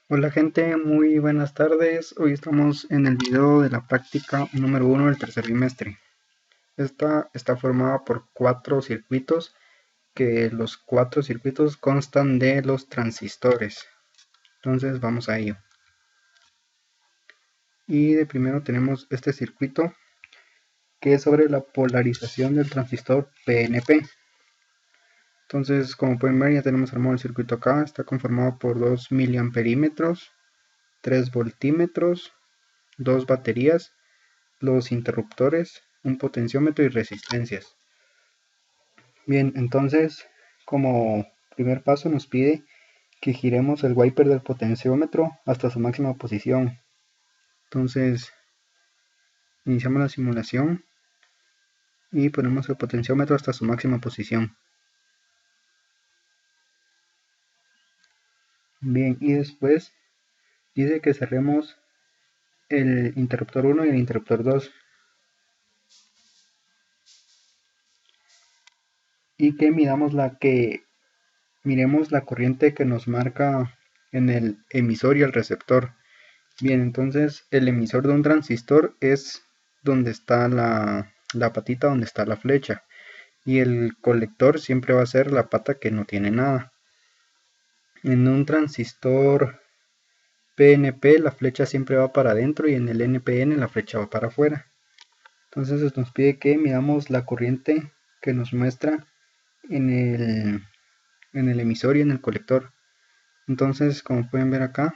Hola gente, muy buenas tardes. Hoy estamos en el video de la práctica número 1 del tercer bimestre. Esta está formada por 4 circuitos, que los 4 circuitos constan de los transistores. Entonces vamos a ello. Y de primero tenemos este circuito, que es sobre la polarización del transistor PNP. Entonces, como pueden ver, ya tenemos armado el circuito acá. Está conformado por 2 miliamperímetros, 3 voltímetros, 2 baterías, los interruptores, un potenciómetro y resistencias. Bien, entonces como primer paso nos pide que giremos el wiper del potenciómetro hasta su máxima posición. Entonces iniciamos la simulación y ponemos el potenciómetro hasta su máxima posición. Bien, y después dice que cerremos el interruptor 1 y el interruptor 2 y que miremos la corriente que nos marca en el emisor y el receptor. Bien, entonces el emisor de un transistor es donde está la patita, donde está la flecha, y el colector siempre va a ser la pata que no tiene nada. En un transistor PNP la flecha siempre va para adentro y en el NPN la flecha va para afuera. Entonces nos pide que midamos la corriente que nos muestra en el emisor y en el colector. Entonces, como pueden ver acá,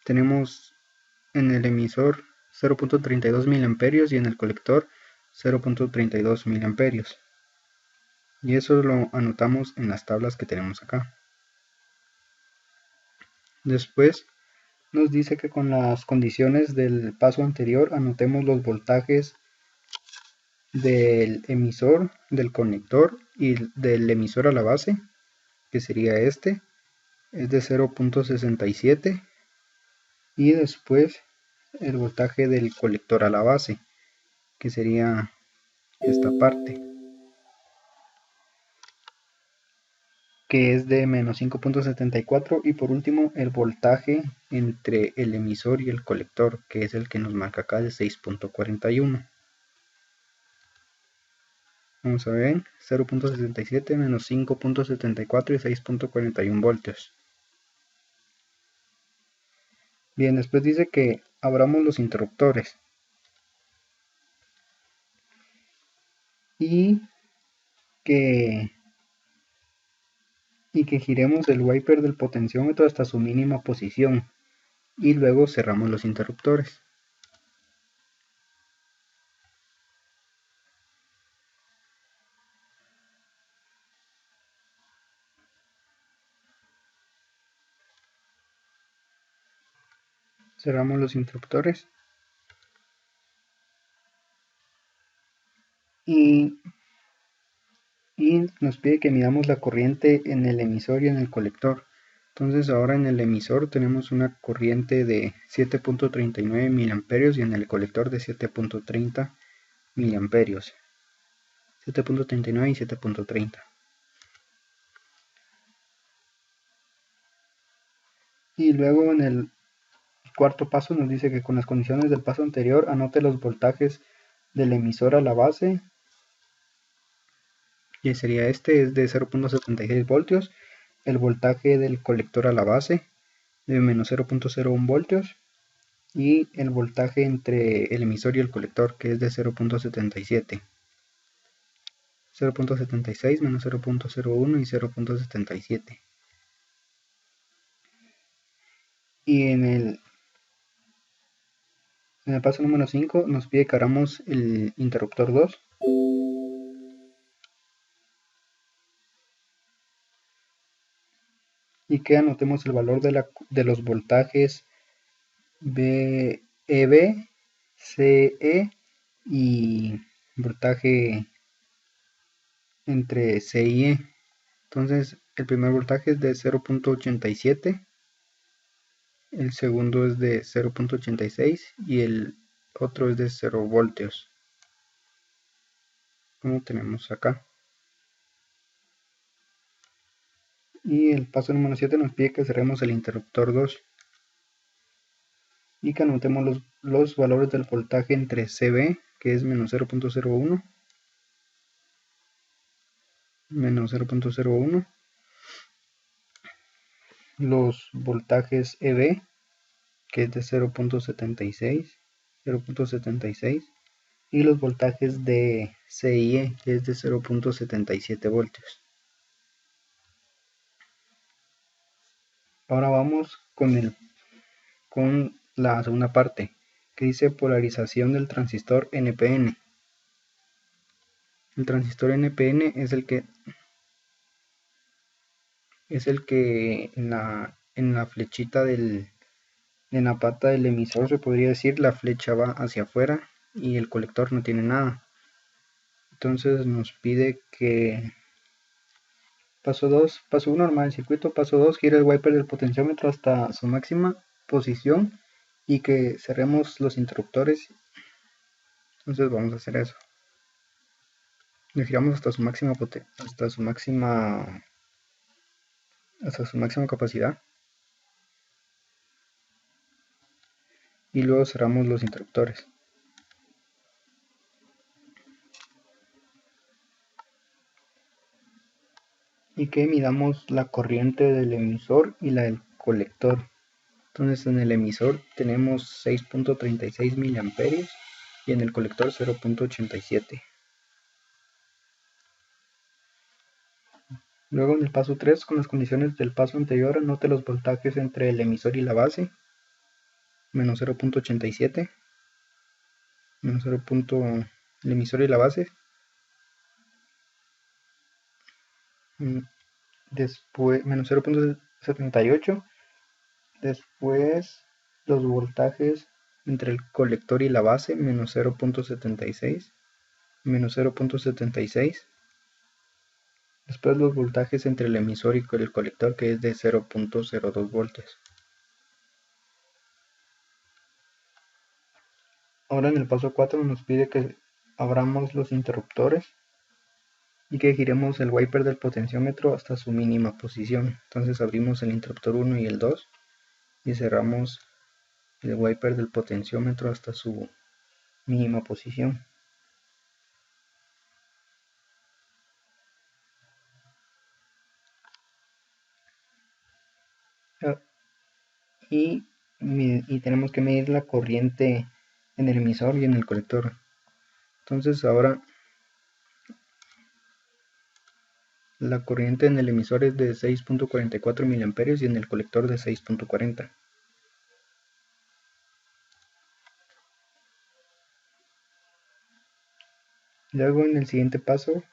tenemos en el emisor 0.32 miliamperios y en el colector 0.32 miliamperios. Y eso lo anotamos en las tablas que tenemos acá. Después nos dice que con las condiciones del paso anterior anotemos los voltajes del emisor, del conector y del emisor a la base, que sería este, es de 0.67, y después el voltaje del colector a la base, que sería esta parte, que es de menos 5.74, y por último el voltaje entre el emisor y el colector, que es el que nos marca acá de 6.41. Vamos a ver, 0.67 menos 5.74 y 6.41 voltios. Bien, después dice que abramos los interruptores y que giremos el wiper del potenciómetro hasta su mínima posición y luego cerramos los interruptores. Cerramos los interruptores y nos pide que midamos la corriente en el emisor y en el colector. Entonces ahora en el emisor tenemos una corriente de 7.39 miliamperios y en el colector de 7.30 miliamperios. 7.39 y 7.30. Y luego en el cuarto paso nos dice que con las condiciones del paso anterior anote los voltajes del emisor a la base, y sería este, es de 0.76 voltios, el voltaje del colector a la base de menos 0.01 voltios y el voltaje entre el emisor y el colector, que es de 0.77, 0.76 menos 0.01 y 0.77. Y en el paso número 5 nos pide que abramos el interruptor 2 y que anotemos el valor de los voltajes EB, CE y voltaje entre C y E. Entonces el primer voltaje es de 0.87, el segundo es de 0.86 y el otro es de 0 voltios, como tenemos acá. Y el paso número 7 nos pide que cerremos el interruptor 2 y que anotemos los valores del voltaje entre CB, que es menos 0.01, menos 0.01, los voltajes EB, que es de 0.76, y los voltajes de CIE, que es de 0.77 voltios. Ahora vamos con la segunda parte, que dice polarización del transistor NPN. El transistor NPN es el que en la flechita en la pata del emisor, se podría decir, la flecha va hacia afuera y el colector no tiene nada. Entonces nos pide que paso 1 normal el circuito, paso 2 gira el wiper del potenciómetro hasta su máxima posición y que cerremos los interruptores. Entonces vamos a hacer eso. Lo giramos hasta su máxima capacidad y luego cerramos los interruptores. Y que midamos la corriente del emisor y la del colector. Entonces en el emisor tenemos 6.36 miliamperios y en el colector 0.87. Luego en el paso 3, con las condiciones del paso anterior, anote los voltajes entre el emisor y la base, menos 0.87, menos 0. El emisor y la base. Después menos 0.78. Después los voltajes entre el colector y la base, menos 0.76, menos 0.76. Después los voltajes entre el emisor y el colector, que es de 0.02 voltios. Ahora en el paso 4 nos pide que abramos los interruptores y que giremos el wiper del potenciómetro hasta su mínima posición. Entonces abrimos el interruptor 1 y el 2 y cerramos el wiper del potenciómetro hasta su mínima posición. Y tenemos que medir la corriente en el emisor y en el colector. Entonces ahora la corriente en el emisor es de 6.44 miliamperios y en el colector de 6.40. Luego en el siguiente paso,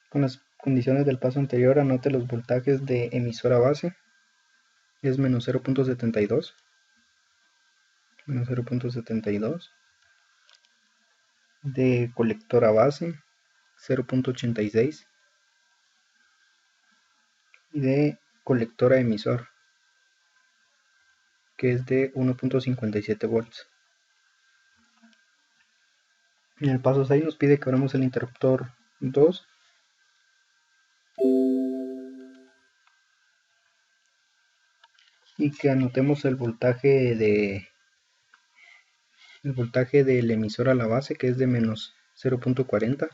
con las condiciones del paso anterior, anote los voltajes de emisor a base, es menos 0.72, menos 0.72, de colector a base 0.86 y de colector a emisor, que es de 1.57 volts. En el paso 6 nos pide que abramos el interruptor 2 y que anotemos el voltaje del emisor a la base, que es de menos 0.40,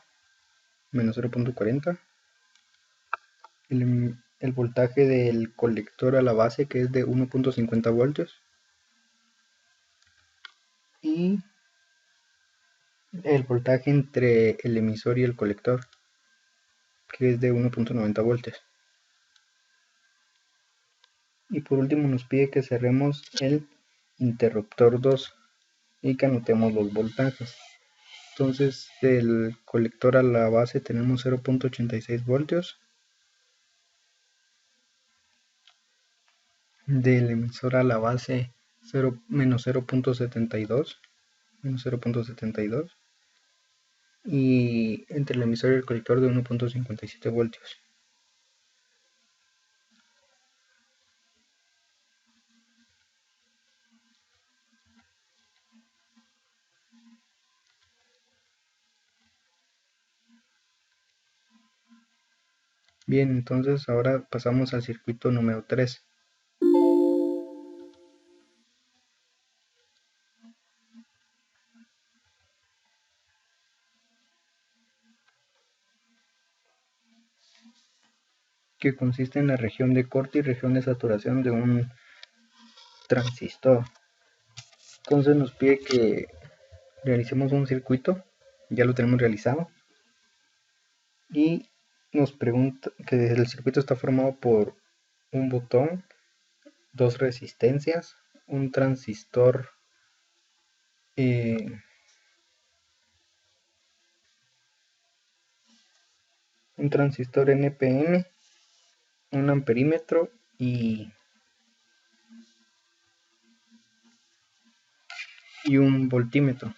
menos 0.40. El voltaje del colector a la base, que es de 1.50 voltios. Y el voltaje entre el emisor y el colector, que es de 1.90 voltios. Y por último nos pide que cerremos el interruptor 2 y que anotemos los voltajes. Entonces del colector a la base tenemos 0.86 voltios, del emisor a la base menos 0.72, menos 0.72, y entre el emisor y el colector de 1.57 voltios. Bien, entonces ahora pasamos al circuito número 3. Que consiste en la región de corte y región de saturación de un transistor. Entonces nos pide que realicemos un circuito, ya lo tenemos realizado, y nos pregunta que el circuito está formado por un botón, dos resistencias, un transistor eh, NPN, un amperímetro y un voltímetro.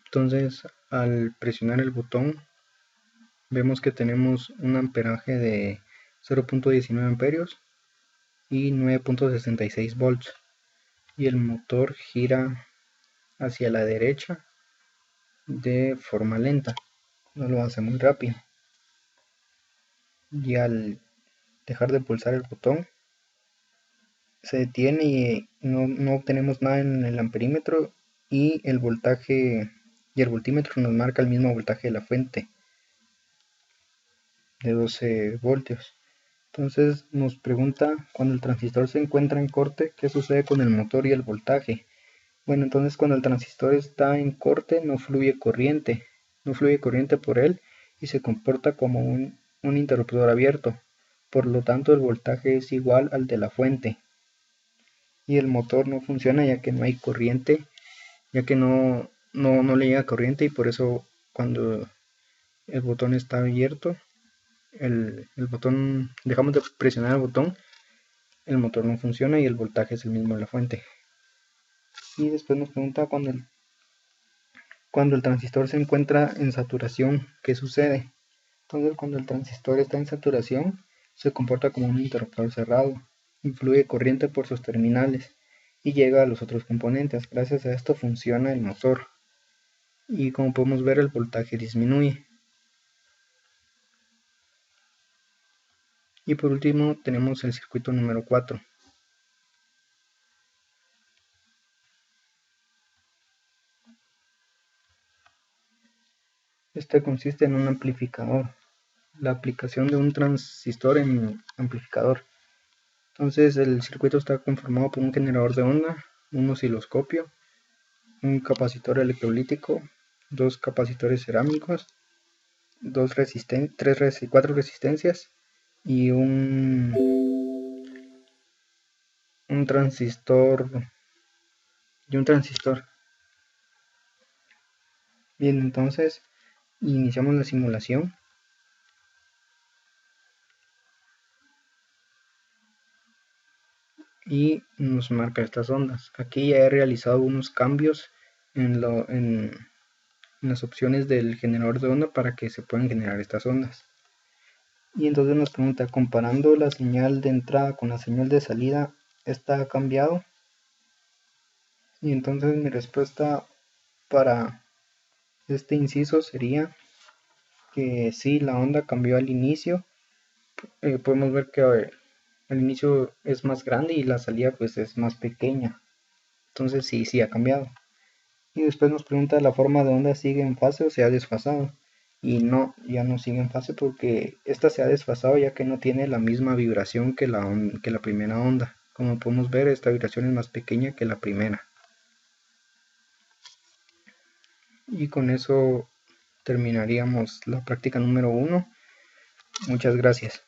Entonces, al presionar el botón, vemos que tenemos un amperaje de 0.19 amperios y 9.66 volts, y el motor gira hacia la derecha de forma lenta, no lo hace muy rápido. Y al dejar de pulsar el botón, se detiene y no obtenemos nada en el amperímetro, y el voltaje y el voltímetro nos marca el mismo voltaje de la fuente de 12 voltios. Entonces nos pregunta, cuando el transistor se encuentra en corte, ¿qué sucede con el motor y el voltaje? Bueno, entonces cuando el transistor está en corte no fluye corriente por él, y se comporta como un interruptor abierto. Por lo tanto, el voltaje es igual al de la fuente. Y el motor no funciona ya que no hay corriente, ya que no le llega corriente, y por eso cuando el botón está abierto, el botón, dejamos de presionar el botón, el motor no funciona y el voltaje es el mismo de la fuente. Y después nos pregunta, cuando el transistor se encuentra en saturación, ¿qué sucede? Entonces, cuando el transistor está en saturación, se comporta como un interruptor cerrado, influye corriente por sus terminales y llega a los otros componentes. Gracias a esto funciona el motor, y como podemos ver, el voltaje disminuye. Y por último tenemos el circuito número 4. Este consiste en un amplificador, la aplicación de un transistor en amplificador. Entonces el circuito está conformado por un generador de onda, un osciloscopio, un capacitor electrolítico, dos capacitores cerámicos, cuatro resistencias y un transistor Bien, entonces iniciamos la simulación. Y nos marca estas ondas. Aquí ya he realizado unos cambios en las opciones del generador de onda para que se puedan generar estas ondas. Y entonces nos pregunta, comparando la señal de entrada con la señal de salida, ¿esta ha cambiado? Y entonces mi respuesta para este inciso sería que sí, la onda cambió al inicio. Podemos ver que al inicio es más grande y la salida pues es más pequeña. Entonces sí ha cambiado. Y después nos pregunta, ¿la forma de onda sigue en fase o se ha desfasado? Y no, ya no sigue en fase porque esta se ha desfasado, ya que no tiene la misma vibración que la primera onda. Como podemos ver, esta vibración es más pequeña que la primera. Y con eso terminaríamos la práctica número 1. Muchas gracias.